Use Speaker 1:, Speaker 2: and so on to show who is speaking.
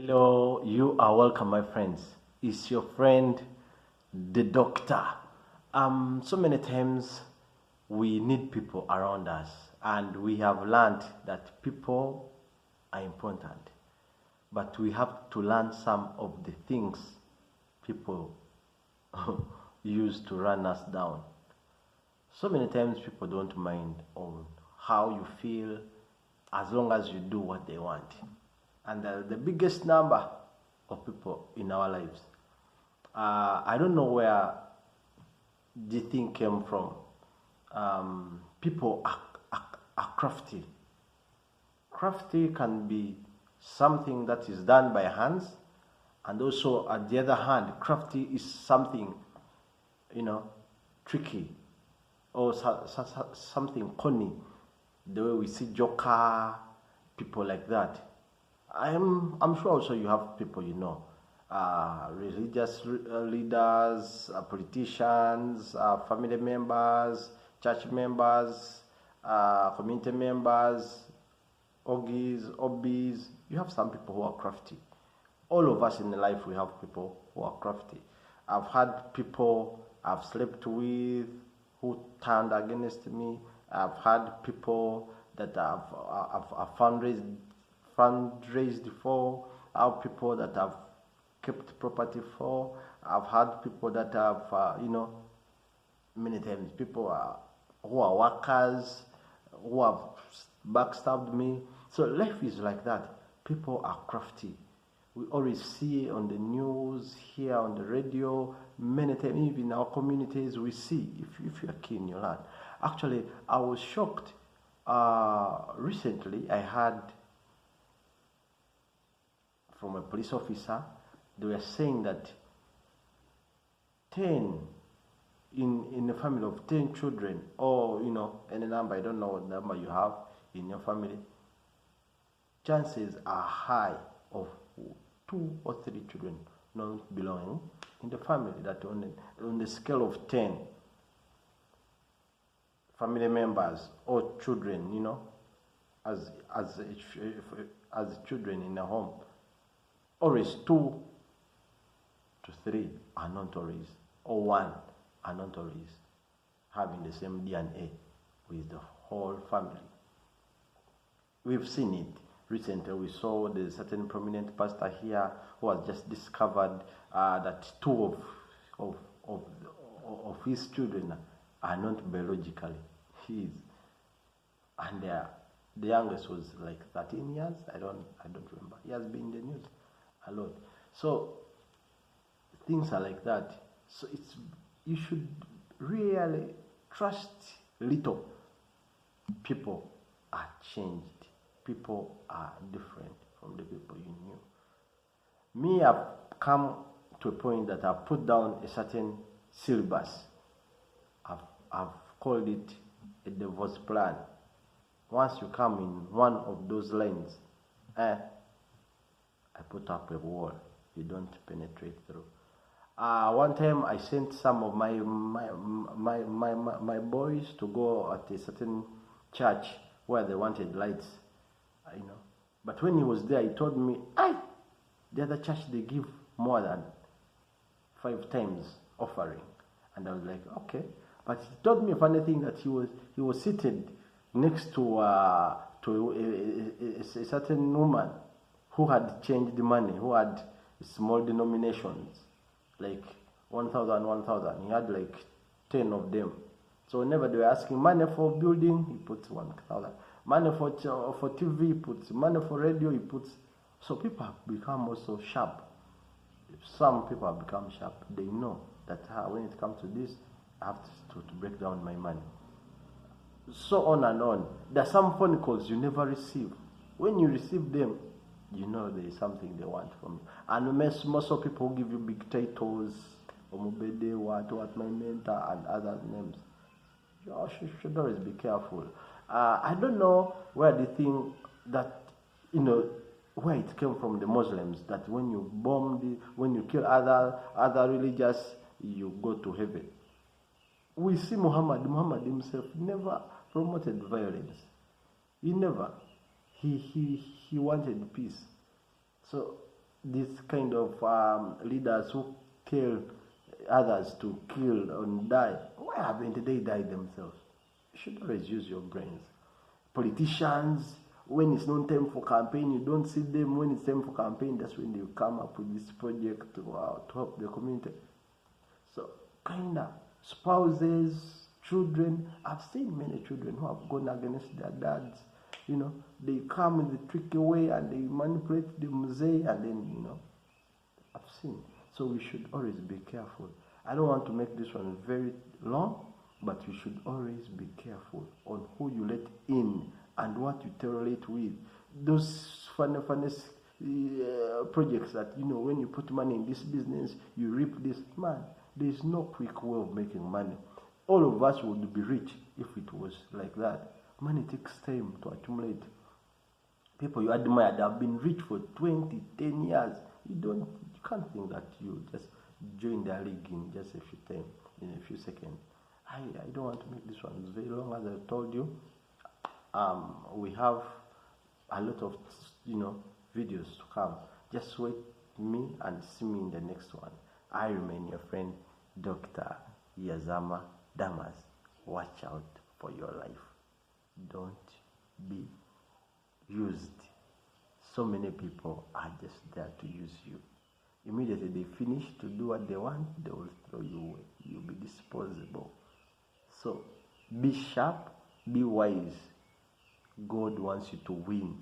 Speaker 1: Hello, you are welcome, my friends. It's your friend, the doctor. So many times we need people around us, and we have learned that people are important, but we have to learn some of the things people use to run us down. So many times people don't mind on how you feel as long as you do what they want. And the biggest number of people in our lives, I don't know where the thing came from. People are crafty. Crafty can be something that is done by hands, and also at the other hand, crafty is something, tricky, or something funny. The way we see Joker, people like that. I'm sure also you have people religious leaders, politicians, family members, church members, community members, OBs. You have some people who are crafty. All of us in life, we have people who are crafty. I've had people I've slept with who turned against me. I've had people that I've fundraised for. I have people that have kept property for. I've had people that have, many times people who are workers, who have backstabbed me. So life is like that. People are crafty. We always see on the news, here on the radio, many times, even in our communities, we see, if you're keen, you learn. Actually, I was shocked. Recently, I had from a police officer, they were saying that 10 in a family of 10 children, or any number, I don't know what number you have in your family, chances are high of 2 or 3 children not belonging in the family. That on the scale of 10 family members or children, as children in a home, always 2 to 3 are not always, or 1 are not always having the same DNA with the whole family. We've seen it recently. We saw the certain prominent pastor here who has just discovered that 2 of his children are not biologically his, and the youngest was like 13 years. I don't remember. He has been in the news a lot. So things are like that. So you should really trust little. People are changed. People are different from the people you knew. Me, I've come to a point that I've put down a certain syllabus. I've called it a divorce plan. Once you come in one of those lanes, I put up a wall. You don't penetrate through. One time I sent some of my boys to go at a certain church where they wanted lights, But when he was there, he told me, the other church, they give more than 5 times offering. And I was like, okay. But he told me a funny thing, that he was seated next to a certain woman who had changed the money, who had small denominations, like 1,000. He had like 10 of them. So whenever they were asking money for building, he puts 1,000. Money for TV, he puts. Money for radio, he puts. So people have become also sharp. Some people have become sharp. They know that when it comes to this, I have to break down my money. So on and on. There are some phone calls you never receive. When you receive them, there is something they want from you. And most of people give you big titles, Omubede, what my mentor, and other names. You should always be careful. I don't know where the thing that, where it came from, the Muslims, that when you when you kill other religious, you go to heaven. We see Muhammad himself never promoted violence. He never. He wanted peace. So This kind of leaders who tell others to kill and die, why haven't they died themselves? You should always use your brains. Politicians, when it's not time for campaign, you don't see them. When it's time for campaign, that's when they come up with this project to help the community. So, kinda, spouses, children, I've seen many children who have gone against their dads. You know, they come in the tricky way and they manipulate the mzee, and then, you know, I've seen. So we should always be careful. I don't want to make this one very long, but you should always be careful on who you let in and what you tolerate with. Those funny projects that, you know, when you put money in this business, you reap this. Man, there is no quick way of making money. All of us would be rich if it was like that. Money takes time to accumulate. People you admire, they have been rich for 20, 10 years. You can't think that you just join their league in just a few time, in a few seconds. I don't want to make this one very long, as I told you. We have a lot of, you know, videos to come. Just wait me and see me in the next one. I remain your friend, Dr. Yazama Damas. Watch out for your life. Don't be used. So many people are just there to use you. Immediately they finish to do what they want, they will throw you away. You'll be disposable. So be sharp, be wise. God wants you to win.